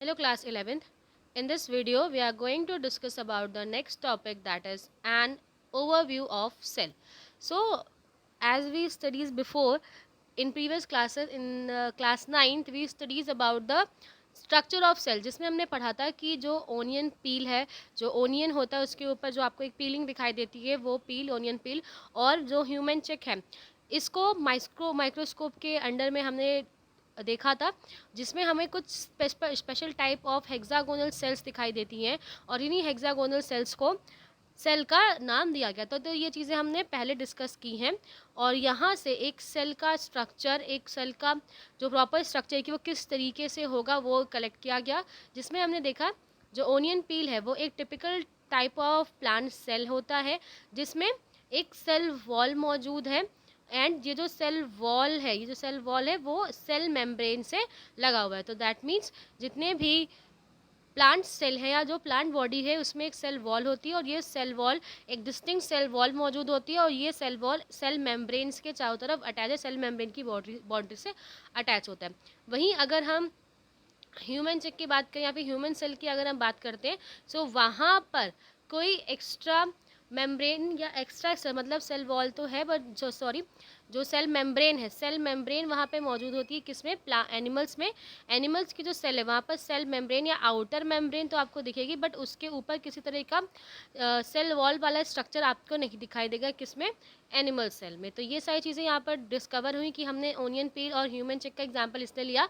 Hello class 11th. In this video we are going to discuss about the next topic, that is an overview of cell. So as we studied before in previous classes, in class 9th we studies about the structure of cell, जिसमें हमने पढ़ा था कि जो onion पील है, जो onion होता है उसके ऊपर जो आपको एक पीलिंग दिखाई देती है वो पील, ओनियन पील, और जो ह्यूमन चेक है इसको माइक्रोस्कोप के अंडर में हमने देखा था, जिसमें हमें कुछ special type of hexagonal cells दिखाई देती हैं और इन्हीं हेक्सागोनल सेल्स को सेल का नाम दिया गया था। तो ये चीज़ें हमने पहले डिस्कस की हैं और यहाँ से एक सेल का स्ट्रक्चर, एक सेल का जो प्रॉपर स्ट्रक्चर कि वो किस तरीके से होगा वो कलेक्ट किया गया, जिसमें हमने देखा जो ओनियन पील है वो एक typical type of plant cell होता है, जिसमें एक सेल वॉल मौजूद है एंड ये जो सेल वॉल है, ये जो सेल वॉल है वो सेल मेम्ब्रेन से लगा हुआ है। तो दैट मीन्स जितने भी प्लांट सेल है या जो प्लांट बॉडी है उसमें एक सेल वॉल होती है और ये सेल वॉल एक डिस्टिंक्ट सेल वॉल मौजूद होती है और ये सेल वॉल सेल मेम्ब्रेन्स के चारों तरफ अटैच है, सेल मेम्ब्रेन की बाउंड्री से अटैच होता है। वहीं अगर हम ह्यूमन चेक की बात करें या फिर ह्यूमन सेल की अगर हम बात करते हैं, सो वहाँ पर कोई एक्स्ट्रा मेम्ब्रेन या एक्स्ट्रा मतलब सेल वॉल तो है बट जो सेल मेम्ब्रेन है, सेल मेम्ब्रेन वहाँ पे मौजूद होती है किसमें, एनिमल्स में। एनिमल्स की जो सेल है वहाँ पर सेल मेम्ब्रेन या आउटर मेम्ब्रेन तो आपको दिखेगी, बट उसके ऊपर किसी तरह का सेल वॉल वाला स्ट्रक्चर आपको नहीं दिखाई देगा, किसमें, एनिमल सेल में। तो ये सारी चीज़ें यहाँ पर डिस्कवर हुई कि हमने ओनियन पील और ह्यूमन चेक का एग्जाम्पल इसलिए लिया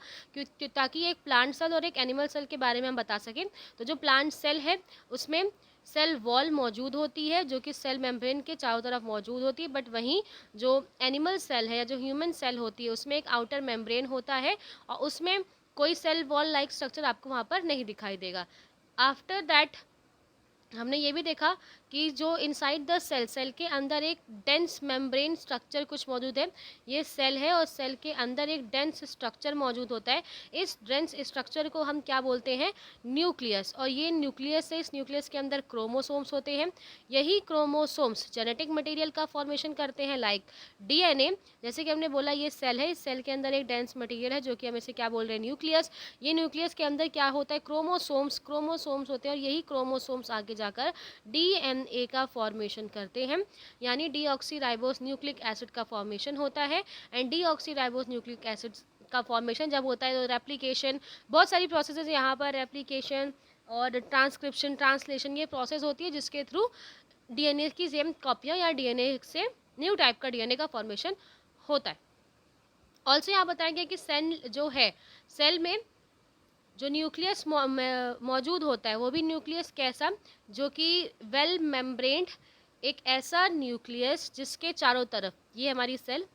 ताकि एक प्लांट सेल और एक एनिमल सेल के बारे में हम बता सकें। तो जो प्लांट सेल है उसमें सेल वॉल मौजूद होती है जो कि सेल मेम्ब्रेन के चारों तरफ मौजूद होती है, बट वहीं जो एनिमल सेल है या जो ह्यूमन सेल होती है उसमें एक आउटर मेम्ब्रेन होता है और उसमें कोई सेल वॉल लाइक स्ट्रक्चर आपको वहाँ पर नहीं दिखाई देगा। आफ्टर दैट हमने ये भी देखा कि जो इनसाइड द सेल, सेल के अंदर एक डेंस मेम्ब्रेन स्ट्रक्चर कुछ मौजूद है। ये सेल है और सेल के अंदर एक डेंस स्ट्रक्चर मौजूद होता है। इस डेंस स्ट्रक्चर को हम क्या बोलते हैं, न्यूक्लियस। और ये न्यूक्लियस है, इस न्यूक्लियस के अंदर क्रोमोसोम्स होते हैं। यही क्रोमोसोम्स जेनेटिक मटेरियल का फॉर्मेशन करते हैं, लाइक डीएनए। जैसे कि हमने बोला ये सेल है, इस सेल के अंदर एक डेंस मटेरियल है जो कि हम इसे क्या बोल रहे हैं, न्यूक्लियस। ये न्यूक्लियस के अंदर क्या होता है, क्रोमोसोम्स होते हैं और यही क्रोमोसोम्स आगे जाकर डीएनए का फॉर्मेशन करते हैं, यानी डीऑक्सीराइबोस न्यूक्लिक एसिड का फॉर्मेशन होता है। एंड डीऑक्सीराइबोस न्यूक्लिक एसिड का फॉर्मेशन जब होता है तो रेप्लिकेशन, बहुत सारी प्रोसेसेस यहाँ पर, रेप्लिकेशन और ट्रांसक्रिप्शन, ट्रांसलेशन, ये प्रोसेस होती है जिसके थ्रू डीएनए की सेम कॉपियाँ या डीएनए से न्यू टाइप का डीएनए का फॉर्मेशन होता है। ऑल्सो यहाँ बताया गया कि सेल जो है, सेल में जो न्यूक्लियस मौजूद होता है वो भी न्यूक्लियस कैसा, जो कि वेल मेम्ब्रेन्ड, एक ऐसा न्यूक्लियस जिसके चारों तरफ, ये हमारी सेल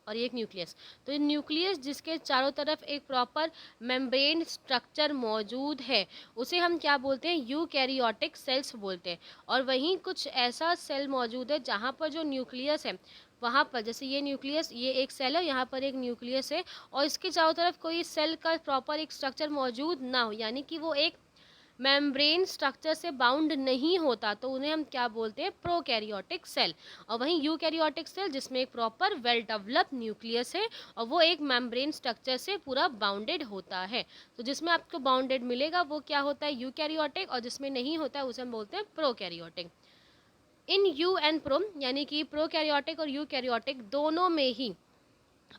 और ये एक न्यूक्लियस, तो न्यूक्लियस जिसके चारों तरफ एक प्रॉपर मेम्ब्रेन स्ट्रक्चर मौजूद है उसे हम क्या बोलते हैं, यूकैरियोटिक सेल्स बोलते हैं। और वहीं कुछ ऐसा सेल मौजूद है जहाँ पर जो न्यूक्लियस है वहाँ पर, जैसे ये न्यूक्लियस, ये एक सेल है, यहाँ पर एक न्यूक्लियस है और इसके चारों तरफ कोई सेल का प्रॉपर एक स्ट्रक्चर मौजूद ना हो, यानी कि वो एक मेम्ब्रेन स्ट्रक्चर से बाउंड नहीं होता, तो उन्हें हम क्या बोलते हैं, प्रोकैरियोटिक सेल। और वहीं यूकैरियोटिक सेल जिसमें एक प्रॉपर वेल डेवलप्ड न्यूक्लियस है और वो एक मेम्ब्रेन स्ट्रक्चर से पूरा बाउंडेड होता है। तो जिसमें आपको बाउंडेड मिलेगा वो क्या होता है, यूकैरियोटिक, और जिसमें नहीं होता है उसे हम बोलते हैं prokaryotic. In you and pro, यानी कि प्रोकैरियोटिक और यूकैरियोटिक दोनों में ही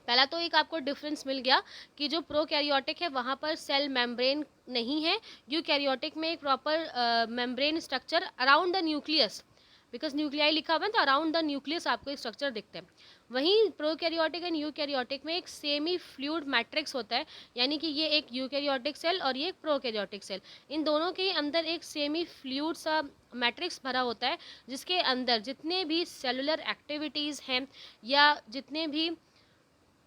पहला तो एक आपको डिफरेंस मिल गया कि जो प्रोकैरियोटिक है वहाँ पर सेल मेम्ब्रेन नहीं है, यूकैरियोटिक में एक proper membrane structure around the nucleus, because nuclei लिखा हुआ है तो अराउंड द न्यूक्लियस आपको एक स्ट्रक्चर दिखता है। वहीं प्रोकैरियोटिक एंड यूकैरियोटिक में एक सेमी फ्लूइड मैट्रिक्स होता है, यानी कि ये एक यूकैरियोटिक सेल और ये एक प्रोकैरियोटिक सेल, इन दोनों के अंदर एक सेमी फ्लूइड सा मैट्रिक्स भरा होता है जिसके अंदर जितने भी सेलुलर एक्टिविटीज़ हैं या जितने भी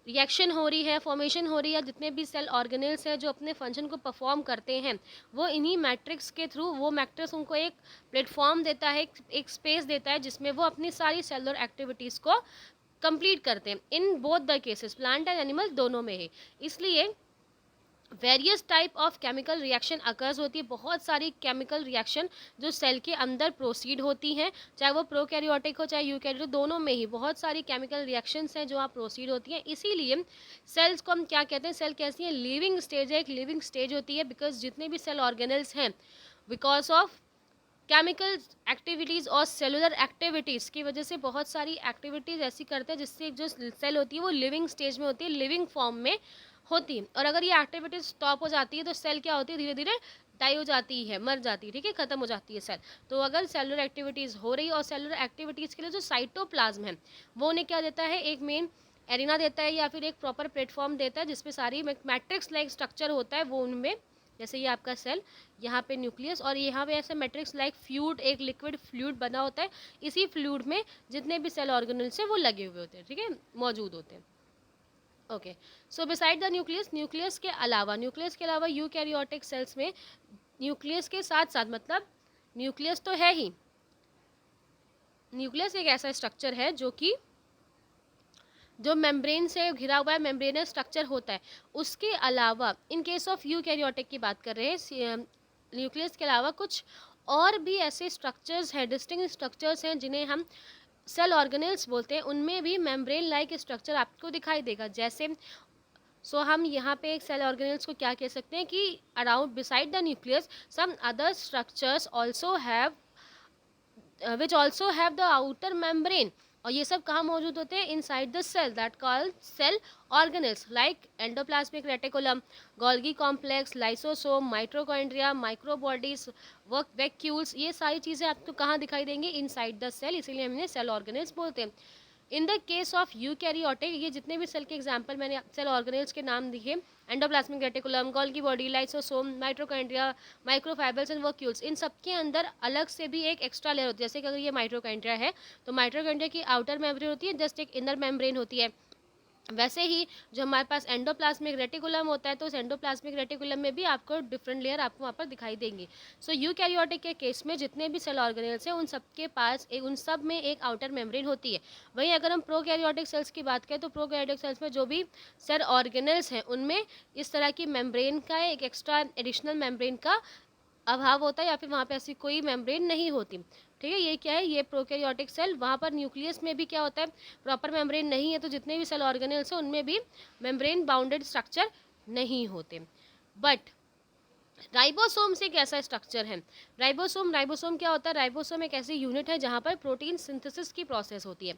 रिएक्शन हो रही है, फॉर्मेशन हो रही है, जितने भी सेल ऑर्गेनेल्स हैं जो अपने फंक्शन को परफॉर्म करते हैं वो इन्हीं मैट्रिक्स के थ्रू, वो मैट्रिक्स उनको एक प्लेटफॉर्म देता है, एक स्पेस देता है जिसमें वो अपनी सारी सेलुलर एक्टिविटीज़ को कंप्लीट करते हैं। In both the cases plant and animal दोनों में है। इसलिए various type of chemical reaction occurs होती है, बहुत सारी केमिकल रिएक्शन जो सेल के अंदर प्रोसीड होती हैं, चाहे वो प्रोकैरियोटिक हो चाहे यूकैरियोटिक, दोनों में ही बहुत सारी केमिकल रिएक्शंस हैं जो आप प्रोसीड होती हैं। इसीलिए सेल्स को हम क्या कहते हैं, सेल कैसी है, लिविंग स्टेज है, एक लिविंग स्टेज होती है, बिकॉज जितने भी सेल ऑर्गेनल्स हैं बिकॉज ऑफ केमिकल एक्टिविटीज़ और सेलुलर एक्टिविटीज़ की वजह से बहुत सारी एक्टिविटीज़ ऐसी करते हैं जिससे जो सेल होती है वो लिविंग स्टेज में होती है, लिविंग फॉर्म में होती है। और अगर ये एक्टिविटीज स्टॉप हो जाती है तो सेल क्या होती है, धीरे धीरे डाई हो जाती है, मर जाती है, ठीक है, खत्म हो जाती है सेल। तो अगर सेलुलर एक्टिविटीज़ हो रही है, और सेलुलर एक्टिविटीज़ के लिए जो साइटोप्लाज्म है वो उन्हें क्या देता है, एक मेन एरिना देता है या फिर एक प्रॉपर प्लेटफॉर्म देता है जिसपे सारी मैट्रिक्स लाइक स्ट्रक्चर होता है वो उनमें, जैसे ये आपका सेल, यहाँ पे न्यूक्लियस, और यहाँ पे ऐसे मैट्रिक्स लाइक फ्लूइड, एक लिक्विड फ्लूइड बना होता है, इसी फ्लूइड में जितने भी सेल ऑर्गेनल्स हैं वो लगे हुए होते हैं, ठीक है, मौजूद होते हैं। Okay, so beside the nucleus, nucleus के अलावा यूकैरियोटिक सेल्स में न्यूक्लियस के साथ साथ, मतलब न्यूक्लियस तो है ही, न्यूक्लियस एक ऐसा स्ट्रक्चर है जो कि जो मेम्ब्रेन से घिरा हुआ है, मेम्ब्रेनस स्ट्रक्चर होता है। उसके अलावा इन केस ऑफ यूकैरियोटिक की बात कर रहे हैं, न्यूक्लियस के अलावा कुछ और भी ऐसे स्ट्रक्चर्स हैं, डिस्टिंक्ट स्ट्रक्चर्स हैं जिन्हें हम सेल ऑर्गेनल्स बोलते हैं, उनमें भी मेम्ब्रेन लाइक स्ट्रक्चर आपको दिखाई देगा। जैसे हम यहाँ पे एक सेल ऑर्गेनल्स को क्या कह सकते हैं कि around beside the nucleus some other structures also have which also have the outer membrane, और ये सब कहाँ मौजूद होते हैं, inside the cell, that called cell organelles like endoplasmic reticulum, Golgi complex, lysosome, mitochondria, microbodies, work vacuoles, ये सारी चीज़ें आपको कहाँ दिखाई देंगी, इनसाइड द सेल, इसीलिए हमने सेल ऑर्गेनल्स बोलते हैं। In the case of eukaryotic, ये जितने भी सेल के एग्जांपल मैंने सेल ऑर्गेनल्स के नाम दिए, endoplasmic reticulum, Golgi body, lysosome, mitochondria, microfibers and vacuoles, इन सब के अंदर अलग से भी एक एक्स्ट्रा लेयर होती है। जैसे कि अगर ये माइट्रोकॉन्ड्रिया है तो माइट्रोकॉन्ड्रिया की आउटर मेम्ब्रेन होती है, जस्ट एक इनर मेम्ब्रेन होती है। वैसे ही जो हमारे पास एंडोप्लाज्मिक रेटिकुलम होता है, तो उस एंडोप्लाज्मिक रेटिकुलम में भी आपको डिफरेंट लेयर आपको वहाँ पर दिखाई देंगी। सो यूकैरियोटिक के केस में जितने भी सेल ऑर्गेनल्स हैं उन सब के पास उन सब में एक आउटर मेम्ब्रेन होती है। वहीं अगर हम प्रोकैरियोटिक सेल्स की बात करें तो प्रोकैरियोटिक सेल्स में जो भी सेल ऑर्गेनल्स हैं उनमें इस तरह की मेम्ब्रेन का एक एक्स्ट्रा एडिशनल मेम्ब्रेन का अभाव होता है, या फिर वहाँ पे ऐसी कोई मेम्ब्रेन नहीं होती, ठीक है। ये क्या है, ये प्रोकैरियोटिक सेल, वहाँ पर न्यूक्लियस में भी क्या होता है, प्रॉपर मेम्ब्रेन नहीं है, तो जितने भी सेल ऑर्गेनल्स हैं उनमें भी मेम्ब्रेन बाउंडेड स्ट्रक्चर नहीं होते। बट राइबोसोम से एक ऐसा स्ट्रक्चर है, राइबोसोम क्या होता है, राइबोसोम एक ऐसी यूनिट है जहाँ पर प्रोटीन सिंथेसिस की प्रोसेस होती है।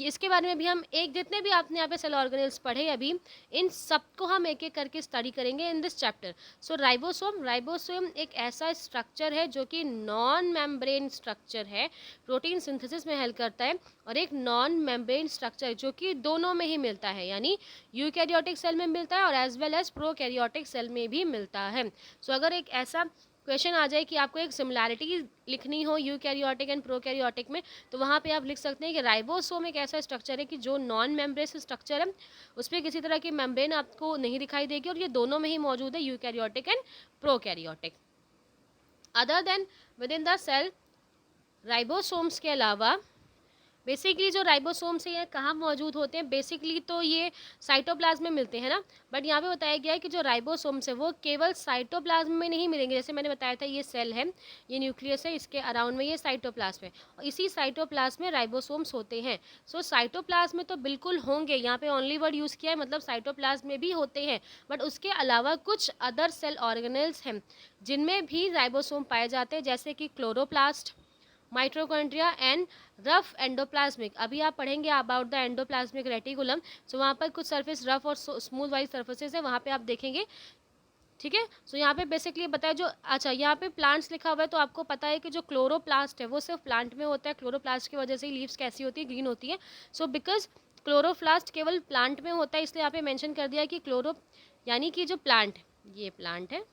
इसके बारे में भी हम एक, जितने भी आपने यहाँ पे सेल ऑर्गेनल्स पढ़े अभी, इन सबको हम एक एक करके स्टडी करेंगे in this chapter. So ribosome एक ऐसा स्ट्रक्चर है जो कि नॉन मेम्ब्रेन स्ट्रक्चर है, प्रोटीन सिंथेसिस में हेल्प करता है, और एक नॉन मेम्ब्रेन स्ट्रक्चर जो कि दोनों में ही मिलता है, यानी यूकैरियोटिक सेल में मिलता है और as well as prokaryotic cell में भी मिलता है। सो अगर एक ऐसा क्वेश्चन आ जाए कि आपको एक सिमिलैरिटी लिखनी हो यूकैरियोटिक एंड प्रोकैरियोटिक में, तो वहाँ पे आप लिख सकते हैं कि राइबोसोम एक ऐसा स्ट्रक्चर है कि जो नॉन मेम्ब्रेन स्ट्रक्चर है, उस पर किसी तरह की मेम्ब्रेन आपको नहीं दिखाई देगी, और ये दोनों में ही मौजूद है, eukaryotic and prokaryotic. Other than within the cell, ribosomes के अलावा बेसिकली जो राइबोसोम्स हैं ये कहाँ मौजूद होते हैं, बेसिकली तो ये साइटोप्लाज्म में मिलते हैं ना, बट यहाँ पे बताया गया है कि जो राइबोसोम्स है वो केवल साइटोप्लाज्म में नहीं मिलेंगे। जैसे मैंने बताया था ये सेल है, ये न्यूक्लियस है, इसके अराउंड में ये साइटोप्लाज्म है, और इसी साइटोप्लाज्म में राइबोसोम्स होते हैं। सो साइटोप्लाज्म में तो बिल्कुल होंगे, यहाँ पे ओनली वर्ड यूज़ किया है, मतलब साइटोप्लाज्म में भी होते हैं, बट उसके अलावा कुछ अदर सेल ऑर्गेनल्स हैं जिनमें भी राइबोसोम पाए जाते हैं, जैसे कि chloroplast, mitochondria and rough endoplasmic. अभी आप पढ़ेंगे अबाउट द एंडोप्लाज्मिक रेटिकुलम, सो वहाँ पर कुछ सरफेस रफ और स्मूथ वाली सरफेसेस है, वहाँ पे आप देखेंगे, ठीक है। सो यहाँ पे बेसिकली बताया जो, अच्छा यहाँ पे प्लांट्स लिखा हुआ है, तो आपको पता है कि जो क्लोरोप्लास्ट है वो सिर्फ प्लांट में होता है, क्लोरोप्लास्ट की वजह से ही लीव्स कैसी होती है, ग्रीन होती है। सो बिकॉज क्लोरोप्लास्ट केवल प्लांट में होता है, इसलिए यहाँ पे मैंशन कर दिया कि क्लोरो, यानी कि जो प्लांट, ये प्लांट है,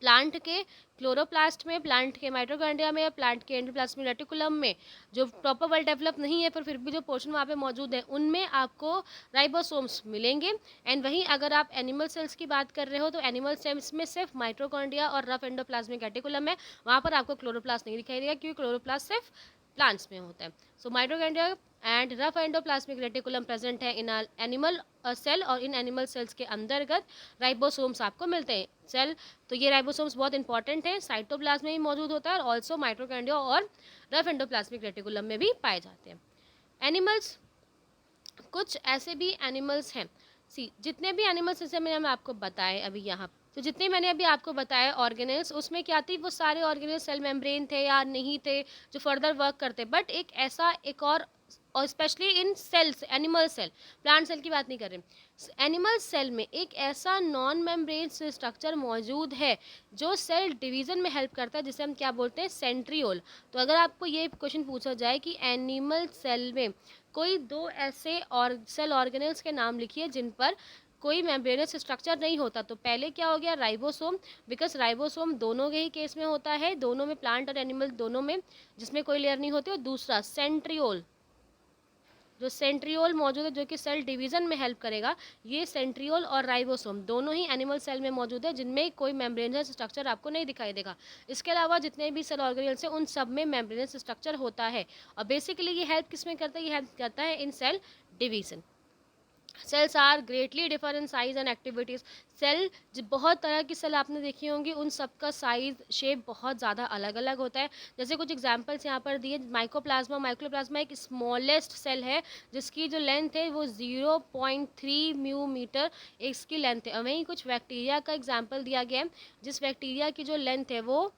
प्लांट के क्लोरोप्लास्ट में, प्लांट के माइटोकॉन्ड्रिया में, प्लांट के एंडोप्लाज्मिक रेटिकुलम में जो प्रॉपर वेल डेवलप नहीं है पर फिर भी जो पोर्शन वहाँ पे मौजूद है, उनमें आपको राइबोसोम्स मिलेंगे। एंड वहीं अगर आप एनिमल सेल्स की बात कर रहे हो तो एनिमल सेल्स में सिर्फ माइटोकॉन्ड्रिया और रफ एंडोप्लाज्मिक रेटिकुलम है, वहाँ पर आपको क्लोरोप्लास्ट नहीं दिखाई देगा, क्योंकि क्लोरोप्लास्ट सिर्फ प्लांट्स में होता है। So mitochondria and rough endoplasmic reticulum present है इन एनिमल सेल, और इन एनिमल सेल्स के अंतर्गत राइबोसोम्स आपको मिलते हैं सेल। तो ये राइबोसोम्स बहुत इंपॉर्टेंट हैं, साइटोप्लाज्म में भी मौजूद होता है और ऑल्सो माइटोकॉन्ड्रिया और रफ एंडोप्लाज्मिक रेटिकुलम में भी पाए जाते हैं। एनिमल्स, कुछ ऐसे भी एनिमल्स हैं, सी जितने भी एनिमल्स जैसे मैंने आपको बताए अभी यहाँ, तो जितने मैंने अभी आपको बताया ऑर्गेनल्स, उसमें क्या थी, वो सारे ऑर्गेनल्स सेल मेम्ब्रेन थे या नहीं थे जो फर्दर वर्क करते, बट एक ऐसा एक और specially in cells, animal cell, plant cell की बात नहीं कर रहे, एनिमल सेल में एक ऐसा नॉन मेम्ब्रेन स्ट्रक्चर मौजूद है जो सेल डिवीजन में हेल्प करता है, जिसे हम क्या बोलते हैं, सेंट्रियोल। तो अगर आपको ये क्वेश्चन पूछा जाए कि एनिमल सेल में कोई दो ऐसे और सेल ऑर्गेनल्स के नाम लिखिए जिन पर कोई मेम्ब्रेनस स्ट्रक्चर नहीं होता, तो पहले क्या हो गया, राइबोसोम, बिकॉज राइबोसोम दोनों के ही केस में होता है, दोनों में, प्लांट और एनिमल दोनों में, जिसमें कोई लेयर नहीं होती। और दूसरा सेंट्रियोल, जो सेंट्रियोल मौजूद है जो कि सेल डिवीजन में हेल्प करेगा, ये सेंट्रियोल और राइबोसोम दोनों ही एनिमल सेल में मौजूद है, जिनमें कोई मेम्ब्रेनस स्ट्रक्चर आपको नहीं दिखाई देगा। इसके अलावा जितने भी सेल ऑर्गेनल्स हैं उन सब में मेम्ब्रेनस स्ट्रक्चर होता है, और बेसिकली ये हेल्प किस में करता है, ये हेल्प करता है in cell division. Cells are greatly differ in size and activities. Cell, बहुत तरह की सेल आपने देखी होंगी, उन सब का साइज शेप बहुत ज़्यादा अलग अलग होता है। जैसे कुछ एग्जांपल्स यहाँ पर दिए, माइकोप्लाज्मा, माइक्रोप्लाज्मा एक स्मॉलेस्ट सेल है जिसकी जो लेंथ है वो 0.3 म्यू मीटर इसकी लेंथ है। वहीं कुछ बैक्टीरिया का एग्जाम्पल दिया गया है, जिस बैक्टीरिया की जो लेंथ है वो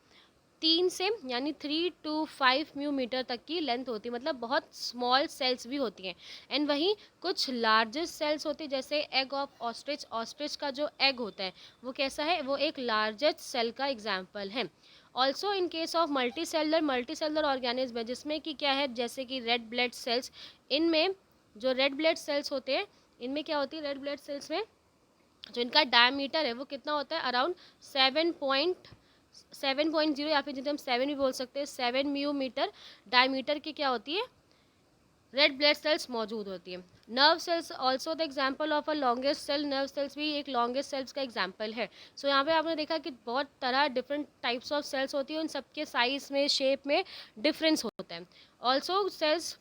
3 से यानी 3 to 5 म्यू मीटर तक की लेंथ होती है, मतलब बहुत स्मॉल सेल्स भी होती हैं। एंड वहीं कुछ लार्जेस्ट सेल्स होती है, जैसे एग ऑफ ऑस्ट्रिच, ऑस्ट्रिच का जो एग होता है वो कैसा है, वो एक लार्जेस्ट सेल का एग्जाम्पल है। Also in case of multi cellular organism है, जिसमें कि क्या है, जैसे कि रेड ब्लड सेल्स, इनमें जो रेड ब्लड सेल्स होते हैं, इनमें क्या होती है, रेड ब्लड सेल्स में जो इनका डायमीटर है वो कितना होता है, अराउंड 7.0, या फिर जिसे हम 7 भी बोल सकते हैं, 7 म्यू मीटर डायमीटर की क्या होती है, रेड ब्लड सेल्स मौजूद होती है। Nerve cells also the example of a longest cell, nerve cells भी एक लॉन्गेस्ट सेल्स का एग्जाम्पल है। सो यहाँ पे आपने देखा कि बहुत तरह डिफरेंट टाइप्स ऑफ सेल्स होती है, उन सबके साइज में, शेप में डिफरेंस होता है। ऑल्सो सेल्स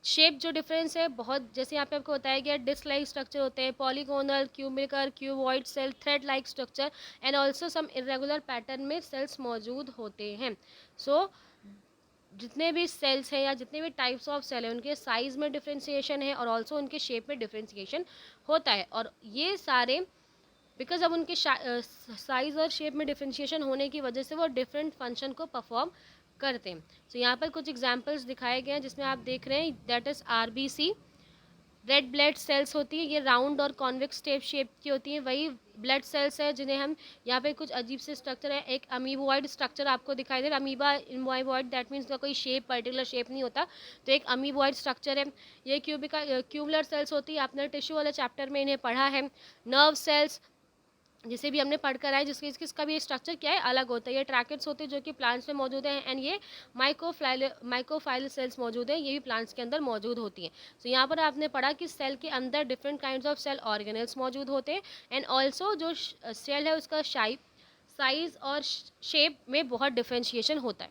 शेप जो डिफरेंस है बहुत, जैसे यहाँ पे आपको बताया गया, डिस्क लाइक स्ट्रक्चर होते हैं, polygonal, cubical, cuboid cell, thread like structure, and also some irregular pattern में सेल्स मौजूद होते हैं। सो जितने भी सेल्स हैं या जितने भी टाइप्स ऑफ सेल हैं उनके साइज में डिफ्रेंसिएशन है और ऑल्सो उनके शेप में डिफ्रेंसिएशन होता है, और ये सारे बिकॉज अब उनके साइज और शेप में डिफ्रेंशिएशन होने की वजह से वो डिफरेंट फंक्शन को परफॉर्म करते हैं। तो यहाँ पर कुछ एग्जांपल्स दिखाए गए हैं जिसमें आप देख रहे हैं, that is RBC, red blood cells होती है, ये राउंड और कॉन्वेक्स शेप की होती हैं। वही ब्लड सेल्स है जिन्हें हम, यहाँ पे कुछ अजीब से स्ट्रक्चर है, एक अमीबॉइड स्ट्रक्चर आपको दिखाई दे रहा है, अमीबा इम्बॉइड, दैट मीन्स का कोई शेप, पर्टिकुलर शेप नहीं होता, तो एक अमीबॉइड स्ट्रक्चर है। ये क्यूबुलर सेल्स होती है, आपने टिश्यू वाले चैप्टर में इन्हें पढ़ा है। नर्व सेल्स जिसे भी हमने पढ़कर आए, जिसकी इसका भी स्ट्रक्चर क्या है, अलग होता है। ये ट्रैकेट्स होते हैं जो कि प्लांट्स में मौजूद हैं, एंड ये माइक्रोफाइल सेल्स मौजूद हैं, ये भी प्लांट्स के अंदर मौजूद होती हैं। तो यहाँ पर आपने पढ़ा कि सेल के अंदर different kinds of cell organelles मौजूद होते हैं, एंड ऑल्सो जो सेल है उसका साइज और शेप में बहुत डिफ्रेंशिएशन होता है।